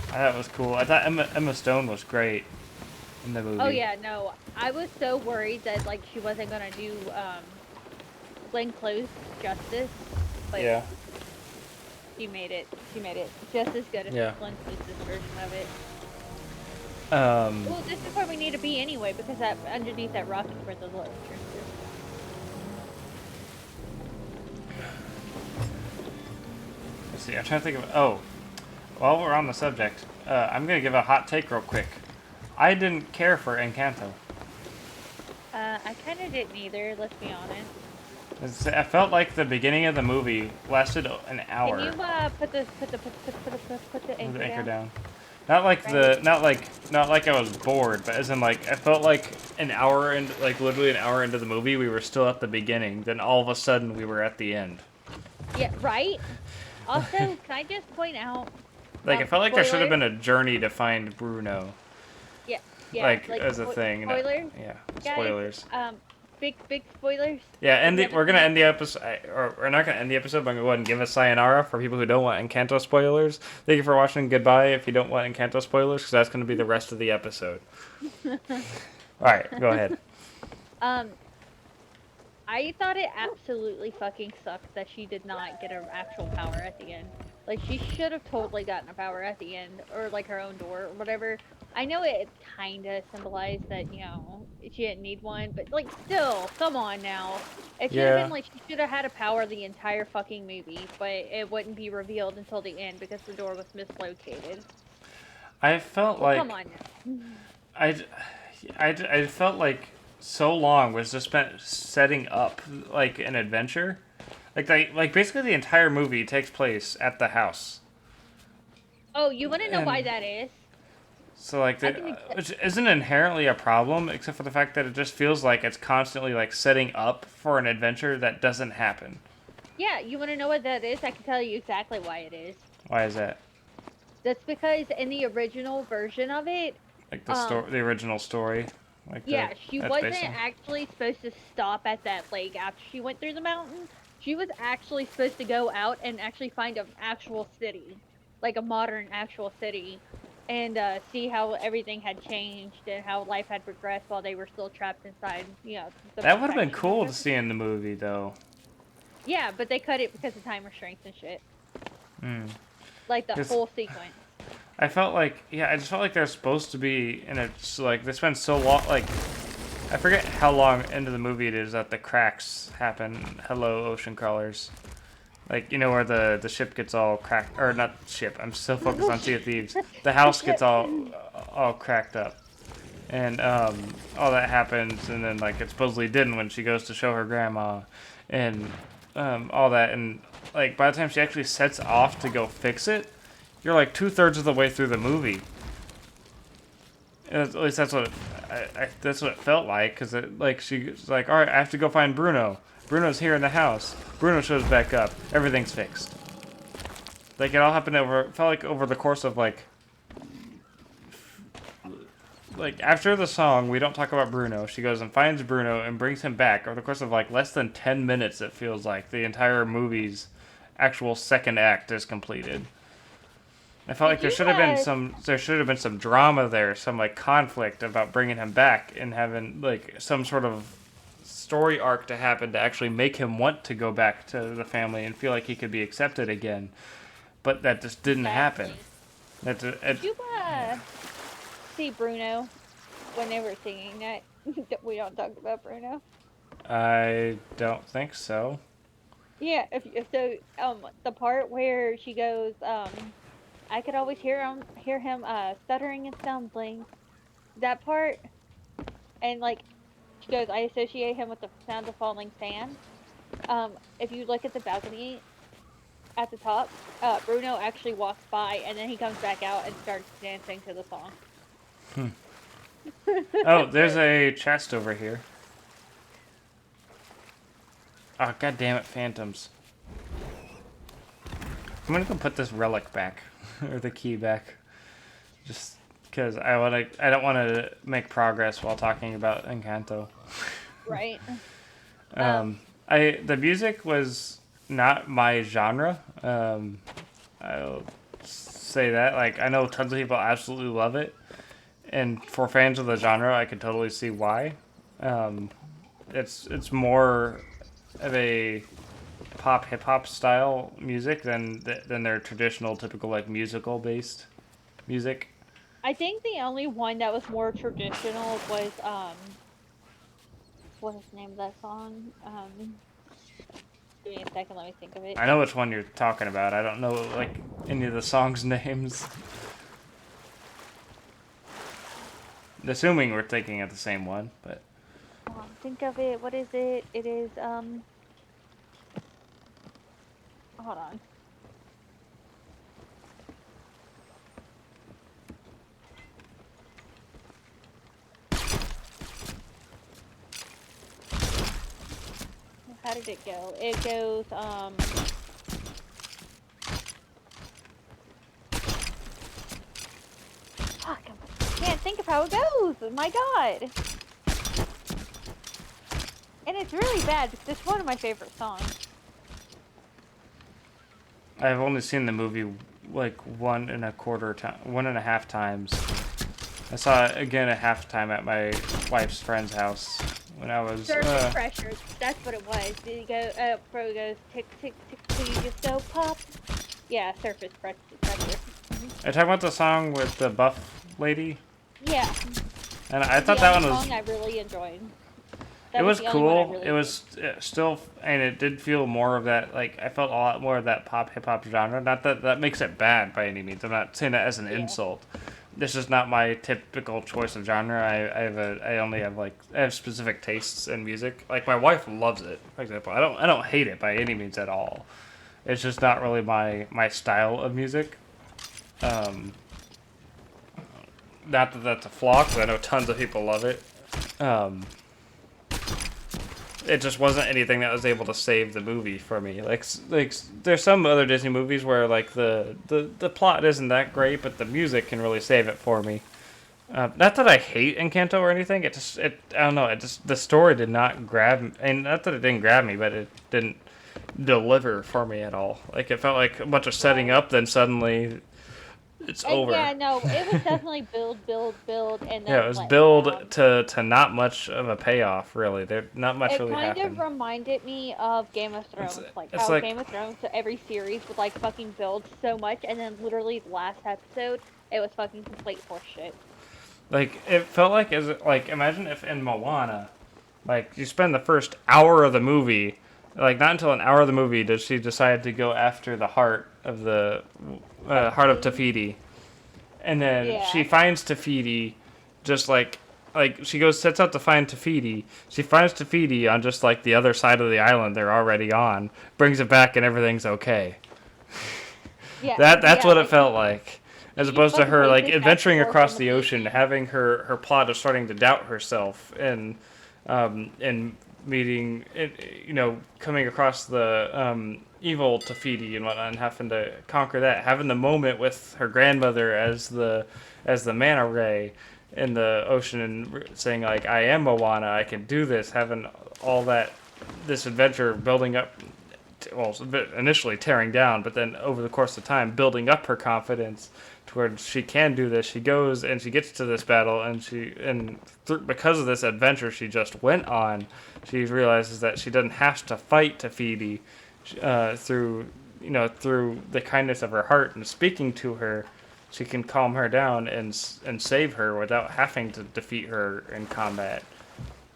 thought it was cool. I thought Emma Stone was great in the movie. Oh yeah, no, I was so worried that like she wasn't gonna do Glenn Close justice, but Yeah. she made it. She made it just as good as Yeah. Glenn Close's version of it. Um, Well, this is where we need to be anyway, because that underneath that rock is where the love is. let's see. I'm trying to think of. Oh, while we're on the subject, I'm gonna give a hot take real quick. I didn't care for Encanto. I kind of didn't either. Let's be honest. I felt like the beginning of the movie lasted an hour. Can you put the Move anchor the anchor down? down. Not like Right. not like I was bored, but as in like I felt like an hour and like literally an hour into the movie we were still at the beginning. Then all of a sudden we were at the end. Yeah, right. Also, can I just point out? Like it felt like there should have spoilers? been a journey to find Bruno. Yeah, yeah. Like as a thing. Spoilers. Yeah, Guys, spoilers. big spoilers. Yeah, If you we're gonna haven't end the episode, or we're not gonna end the episode, but I'm gonna go ahead and give a sayonara for people who don't want Encanto spoilers. Thank you for watching. Goodbye if you don't want Encanto spoilers, because that's gonna be the rest of the episode. All right, go ahead. I thought it absolutely fucking sucked that she did not get an actual power at the end. Like, she should have totally gotten a power at the end, or like her own door, or whatever. I know it kinda symbolized that, you know, she didn't need one, but like, still, come on now. It should have Yeah. been like, she should have had a power the entire fucking movie, but it wouldn't be revealed until the end because the door was mislocated. I felt Well, like come on now. I felt like so long was just spent setting up like an adventure. Like basically the entire movie takes place at the house. Oh, you wanna know why And- that is? So like I the, can which isn't inherently a problem, except for the fact that it just feels like it's constantly like setting up for an adventure that doesn't happen. Yeah, you wanna know what that is? I can tell you exactly why it is. Why is that? That's because in the original version of it, Like the original story. Like yeah, she that's wasn't based on- actually supposed to stop at that lake after she went through the mountain. She was actually supposed to go out and actually find an actual city, like a modern actual city, and see how everything had changed and how life had progressed while they were still trapped inside, you know. The That would have been protection cool of to see in the movie, though. Yeah, but they cut it because of time restraints and shit. Mm. Like the 'Cause- whole sequence. I felt like, yeah, I just felt like they're supposed to be, and it's like they spend so long, like I forget how long into the movie it is that the cracks happen. Hello, ocean crawlers. Like, you know, where the ship gets all cracked, or not ship. I'm still focused on Sea of Thieves. The house gets all cracked up, and all that happens, and then like it supposedly didn't when she goes to show her grandma, and all that, and like by the time she actually sets off to go fix it, you're like 2/3 of the way through the movie. At least that's what that's what it felt like, because like she's like, all right, I have to go find Bruno. Bruno's here in the house. Bruno shows back up. Everything's fixed. Like it all happened felt like over the course of like after the song, we don't talk about Bruno. She goes and finds Bruno and brings him back over the course of like less than 10 minutes. It feels like the entire movie's actual second act is completed. I felt like there should have been some drama there, some like conflict about bringing him back and having like some sort of story arc to happen to actually make him want to go back to the family and feel like he could be accepted again. But that just didn't happen. Did you see Bruno when they were singing that? We don't talk about Bruno. I don't think so. Yeah, so the part where she goes, I could always hear him stuttering and stumbling. That part, and like she goes, I associate him with the sound of falling sand. If you look at the balcony at the top, Bruno actually walks by and then he comes back out and starts dancing to the song. Oh, there's a chest over here. Oh, god damn it, phantoms. I'm gonna go put this relic back, or the key back, just because I don't want to make progress while talking about Encanto. Right. The music was not my genre. I'll say that. Like, I know tons of people absolutely love it, and for fans of the genre, I could totally see why. Um, it's more of a pop hip hop style music than their traditional typical like musical based music. I think the only one that was more traditional was what is the name of that song? Give me a second, let me think of it. I know which one you're talking about. I don't know like any of the songs names. Assuming we're thinking of the same one, but Think of it. What is it? It is hold on. How did it go? It goes fuck, I can't think of how it goes. My god. And it's really bad because it's one of my favorite songs. I've only seen the movie like 1.25 times. I saw it again a half time at my wife's friend's house when I was. Surface pressure. That's what it was. Did you go Pro goes tick tick tick till you just go pop. Yeah, surface pressure. Are you talking about the song with the buff lady? Yeah. And I thought that one was. Song I really enjoyed. It was cool. Really it was still, and it did feel more of that. Like I felt a lot more of that pop hip hop genre. Not that that makes it bad by any means. I'm not saying that as an insult. This is not my typical choice of genre. I have specific tastes in music. Like my wife loves it, for example. I don't hate it by any means at all. It's just not really my style of music. Not that that's a flaw, because I know tons of people love it. It just wasn't anything that was able to save the movie for me. Like there's some other Disney movies where like the plot isn't that great, but the music can really save it for me. Not that I hate Encanto or anything. I don't know. It just the story did not grab me, and not that it didn't grab me, but it didn't deliver for me at all. Like it felt like a bunch of setting up, then suddenly it's over. Yeah, no, it was definitely build, and then yeah, it was build to not much of a payoff. Really, there not much really happened. It kind of reminded me of Game of Thrones, how Game of Thrones, so every series would like fucking build so much, and then literally the last episode, it was fucking complete horseshit. Like it felt like imagine if in Moana, like you spend the first hour of the movie, like not until an hour of the movie does she decide to go after the heart of the heart of Tafiti, and then she finds Tafiti, just like she sets out to find Tafiti. She finds Tafiti on just like the other side of the island they're already on, brings it back, and everything's okay. Yeah, that's what it felt like. As opposed to her like adventuring across the ocean, having her plot of starting to doubt herself, and meeting, coming across the evil Tafiti and whatnot, and having to conquer that, having the moment with her grandmother as the manta ray in the ocean, and saying like, I am Moana, I can do this, having all this adventure building up, initially tearing down, but then over the course of time building up her confidence to where she can do this. She goes and she gets to this battle, and because of this adventure she just went on, she realizes that she doesn't have to fight Tafiti through the kindness of her heart and speaking to her. She can calm her down and save her without having to defeat her in combat.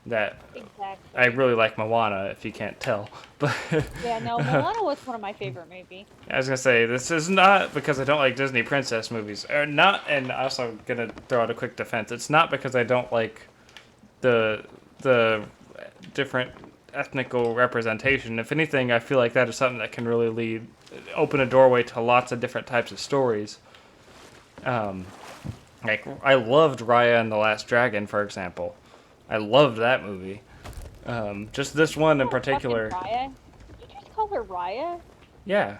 that Exactly. I really like Moana, if you can't tell. But Yeah, no, Moana was one of my favorite movies. I was gonna say, this is not because I don't like Disney princess movies, or not. And also gonna throw out a quick defense. It's not because I don't like the different ethnical representation. If anything, I feel like that is something that can really open a doorway to lots of different types of stories. Like, I loved Raya and the Last Dragon, for example. I loved that movie. Just this one in Oh, fucking particular. Raya. Did you just call her Raya? Yeah,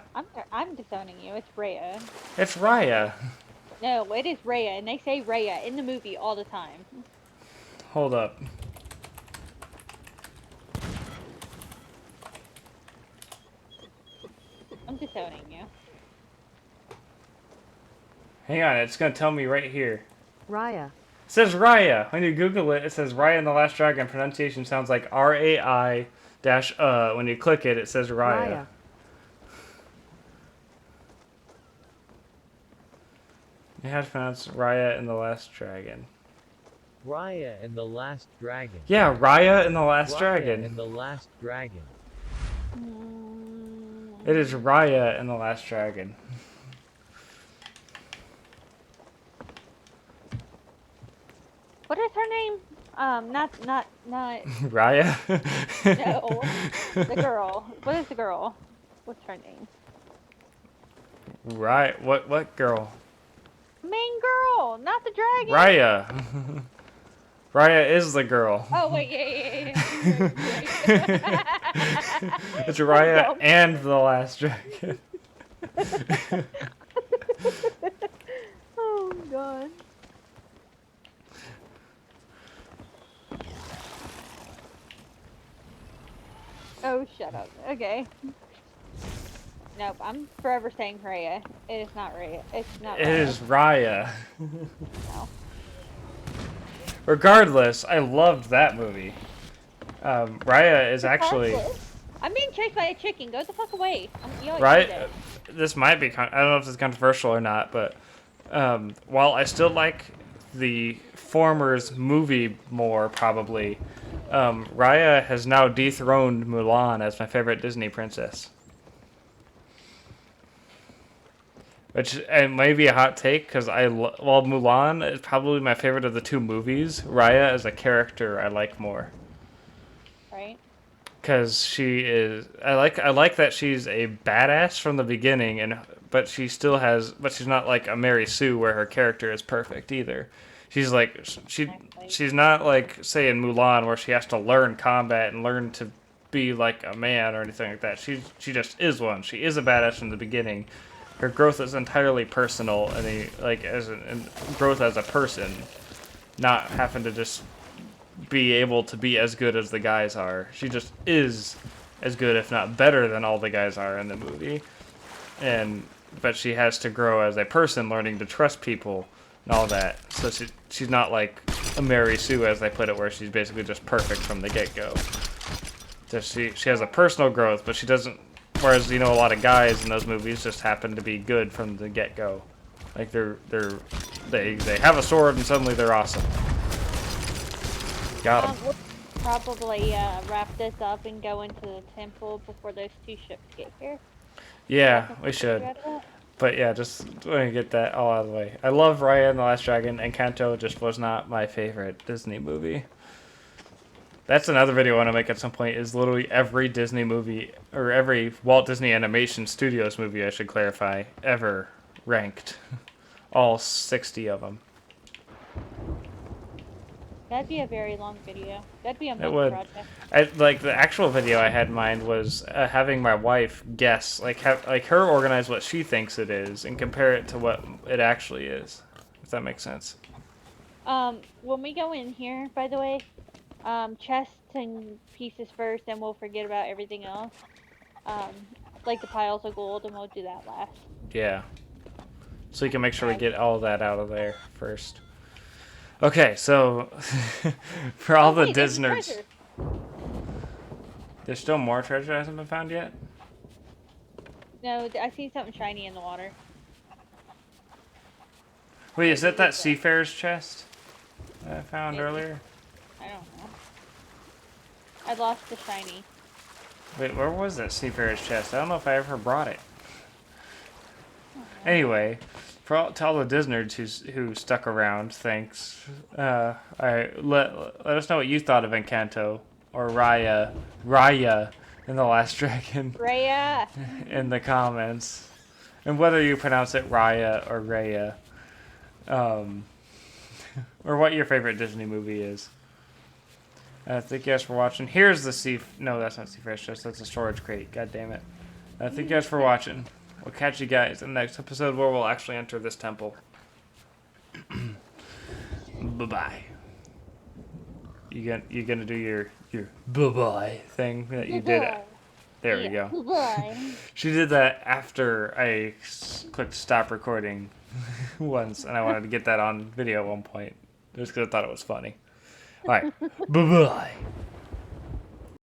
I'm disowning you. It's Raya. it's Raya. No, it is Raya, and they say Raya in the movie all the time. Hold up. I'm disowning you. Hang on, it's gonna tell me right here. Raya. It says Raya. When you Google it, it says Raya and the Last Dragon. Pronunciation sounds like R-A-I dash When you click it, it says Raya. Raya. You have to pronounce Raya and the Last Dragon. Raya and the Last Dragon. Yeah, Raya and the Last Raya Dragon. and the Last Dragon. It is Raya and the Last Dragon. What is her name? Not. Raya? No, the girl. What is the girl? What's her name? Right. What girl? Main girl, not the dragon. Raya. Raya is the girl. Oh wait, yeah. It's Raya and the Last Dragon. Oh god. Oh, shut up. Okay. Nope, I'm forever saying Raya. It is not Raya. It's not It Raya. is Raya. No. Regardless, I loved that movie. Raya is actually I'm being chased by a chicken. Go the fuck away. You always right. do that. This might be. I don't know if it's controversial or not, but while I still like the former's movie more, probably, Raya has now dethroned Mulan as my favorite Disney princess. Which and may be a hot take because while Mulan is probably my favorite of the two movies, Raya as a character I like more. Right? Because she is, I like that she's a badass from the beginning, but she's not like a Mary Sue where her character is perfect either. She's like she's not like say in Mulan where she has to learn combat and learn to be like a man or anything like that. She just is one. She is a badass from the beginning. Her growth is entirely personal and growth as a person, not having to just be able to be as good as the guys are. She just is as good, if not better, than all the guys are in the movie. But she has to grow as a person, learning to trust people and all that. So she's not like a Mary Sue, as they put it, where she's basically just perfect from the get-go. So she has a personal growth, but she doesn't. Whereas a lot of guys in those movies just happen to be good from the get-go. Like they have a sword and suddenly they're awesome. Got him. We'll probably wrap this up and go into the temple before those two ships get here. Yeah, we should. But yeah, just want to get that all out of the way. I love Raya and the Last Dragon, and Kanto just was not my favorite Disney movie. That's another video I want to make at some point, is literally every Disney movie, or every Walt Disney Animation Studios movie, I should clarify, ever ranked. All 60 of them. That'd be a very long video. That'd be a It month would. project. Like the actual video I had in mind was having my wife guess, like her organize what she thinks it is and compare it to what it actually is. If that makes sense. When we go in here, by the way, chests and pieces first, and we'll forget about everything else. Like the piles of gold, and we'll do that last. Yeah. So you can make sure we get all that out of there first. Okay, so for all the Disners, there's still more treasure that hasn't been found yet? No, I see something shiny in the water. Wait, is that Seafarer's chest that I found earlier? I don't know. I lost the shiny. Wait, where was that Seafarer's chest? I don't know if I ever brought it. Anyway, to all the Disnerds who stuck around, thanks. Let us know what you thought of Encanto or Raya in The Last Dragon Rhea! in the comments, and whether you pronounce it Raya or Raya, or what your favorite Disney movie is. Thank you guys for watching. Here's the No, that's not Seafarer's chest. That's a storage crate. God damn it. Thank you guys for watching. We'll catch you guys in the next episode where we'll actually enter this temple. Bye-bye. You gonna do your bye-bye thing that you did? There we go. Bye. She did that after I clicked stop recording once, and I wanted to get that on video at one point, just because I thought it was funny. All right. Bye-bye.